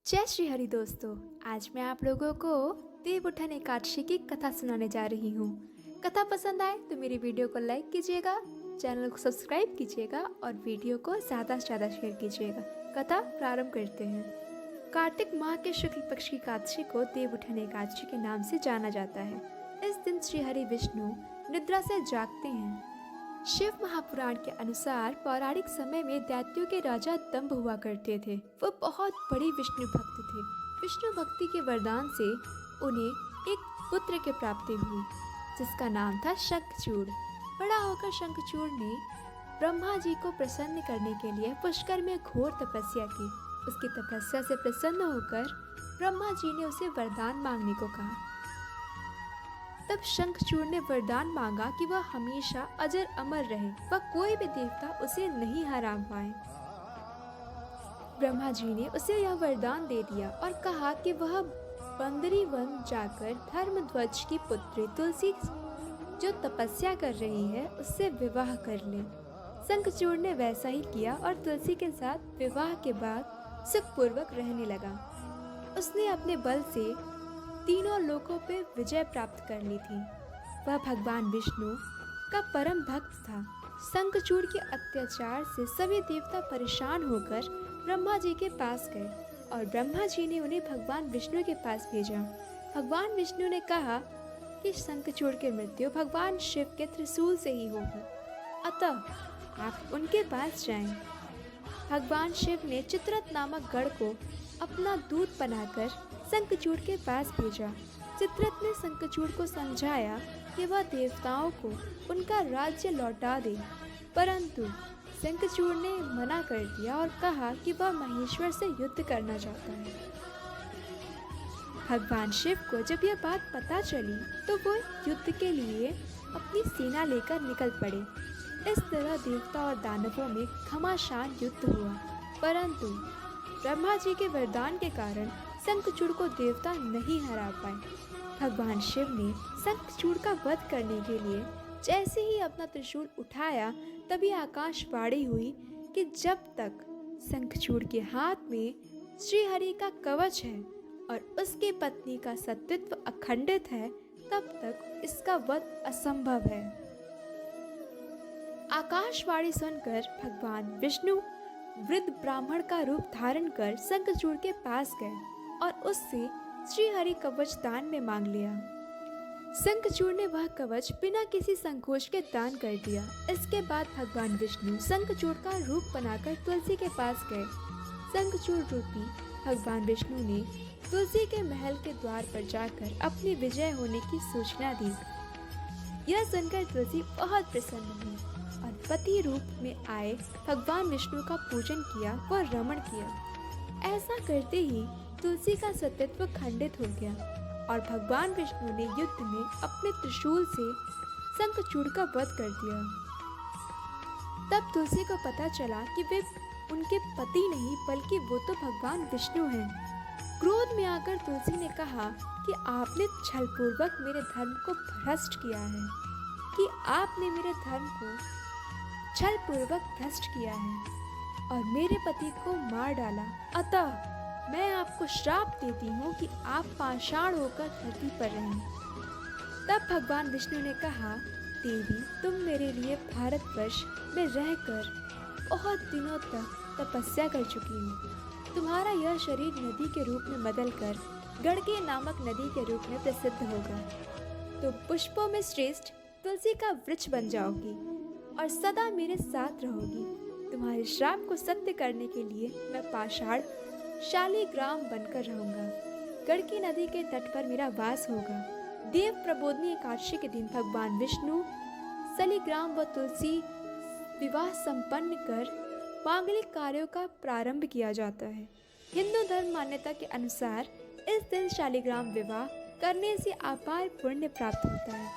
जय श्री हरि दोस्तों। आज मैं आप लोगों को देव उठन एकादशी की कथा सुनाने जा रही हूँ। कथा पसंद आए तो मेरी वीडियो को लाइक कीजिएगा, चैनल को सब्सक्राइब कीजिएगा और वीडियो को ज़्यादा से ज़्यादा शेयर कीजिएगा। कथा प्रारंभ करते हैं। कार्तिक माह के शुक्ल पक्ष की एकादशी को देव उठन एकादशी के नाम से जाना जाता है। इस दिन श्री हरि विष्णु निद्रा से जागते हैं। शिव महापुराण के अनुसार पौराणिक समय में दैत्यों के राजा दंभ हुआ करते थे। वो बहुत बड़े विष्णु भक्त थे। विष्णु भक्ति के वरदान से उन्हें एक पुत्र की प्राप्ति हुई जिसका नाम था शंखचूड़। बड़ा होकर शंखचूड़ ने ब्रह्मा जी को प्रसन्न करने के लिए पुष्कर में घोर तपस्या की। उसकी तपस्या से प्रसन्न होकर ब्रह्मा जी ने उसे वरदान मांगने को कहा। तब शंखचूड़ ने वरदान मांगा कि वह हमेशा अजर अमर रहे, वह कोई भी देवता उसे नहीं हरा पाए। ब्रह्मा जी ने उसे यह वरदान दे दिया और कहा कि वह बंदरी वन जाकर धर्मध्वज की पुत्री तुलसी जो तपस्या कर रही है उससे विवाह कर ले। शंखचूड़ ने वैसा ही किया और तुलसी के साथ विवाह के बाद सुखपूर्वक रहने लगा। उसने अपने बल से तीनों लोकों पे विजय प्राप्त कर ली थी। वह भगवान विष्णु का परम भक्त था। शंखचूड़ के अत्याचार से सभी देवता परेशान होकर ब्रह्मा जी के पास गए और ब्रह्मा जी ने उन्हें भगवान विष्णु के पास भेजा। भगवान विष्णु ने कहा कि शंखचूड़ की मृत्यु भगवान शिव के त्रिशूल से ही होगी, अतः आप उनके पास जाएं। भगवान शिव ने चित्ररथ नामक गढ़ को अपना दूत बनाकर शंखचूड़ के पास भेजा। चित्ररथ ने शंखचूड़ को समझाया कि वह देवताओं को उनका राज्य लौटा दे, परंतु शंखचूड़ ने मना कर दिया और कहा कि वह महेश्वर से युद्ध करना चाहता है। भगवान शिव को जब यह बात पता चली तो वो युद्ध के लिए अपनी सेना लेकर निकल पड़े। इस तरह देवता और दानवों में घमासान युद्ध हुआ, परंतु ब्रह्मा जी के वरदान के कारण शंखचूड़ को देवता नहीं हरा पाए। भगवान शिव ने शंखचूड़ का वध करने के लिए जैसे ही अपना त्रिशूल उठाया तभी आकाशवाणी हुई कि जब तक शंखचूड़ के हाथ में श्री हरि का कवच है और उसकी पत्नी का सतीत्व अखंडित है तब तक इसका वध असंभव है। आकाशवाणी सुनकर भगवान विष्णु वृद्ध ब्राह्मण का रूप धारण कर शंखचूड़ के पास गए और उससे श्री हरि कवच दान में मांग लिया। शंखचूड़ ने वह कवच बिना किसी संकोच के दान कर दिया। इसके बाद भगवान विष्णु शंखचूड़ का रूप बनाकर तुलसी के पास गए। शंखचूड़ रूपी भगवान विष्णु ने तुलसी के महल के द्वार पर जाकर अपनी विजय होने की सूचना दी। यह सुनकर तुलसी बहुत प्रसन्न हुई और पति रूप में आए भगवान विष्णु का पूजन किया व रमण किया। ऐसा करते ही तुलसी का सतीत्व खंडित हो गया और भगवान विष्णु ने युद्ध में अपने त्रिशूल से शंखचूड़ का वध कर दिया। तब तुलसी को पता चला कि वे उनके पति नहीं बल्कि वो तो भगवान विष्णु हैं। क्रोध में आकर तुलसी ने कहा कि आपने छलपूर्वक मेरे धर्म को भ्रष्ट किया है, कि आपने मेरे धर्म को छलपूर्वक भ्रष्ट किया है और मेरे पति को मार डाला, अतः मैं आपको श्राप देती हूँ कि आप पाषाण होकर धरती पर रहें। तब भगवान विष्णु ने कहा, देवी तुम मेरे लिए भारतवर्ष में रहकर बहुत दिनों तक तपस्या कर चुकी हो। तुम्हारा यह शरीर नदी के रूप में बदलकर गड़के नामक नदी के रूप में प्रसिद्ध होगा, तो पुष्पों में श्रेष्ठ तुलसी का वृक्ष बन जाओगी और सदा मेरे साथ रहोगी। तुम्हारे श्राप को सत्य करने के लिए मैं पाषाण शालिग्राम बनकर रहूंगा। गड़की नदी के तट पर मेरा वास होगा। देव प्रबोधनी एकादशी के दिन भगवान विष्णु शालिग्राम व तुलसी विवाह संपन्न कर मांगलिक कार्यों का प्रारंभ किया जाता है। हिंदू धर्म मान्यता के अनुसार इस दिन शालिग्राम विवाह करने से अपार पुण्य प्राप्त होता है।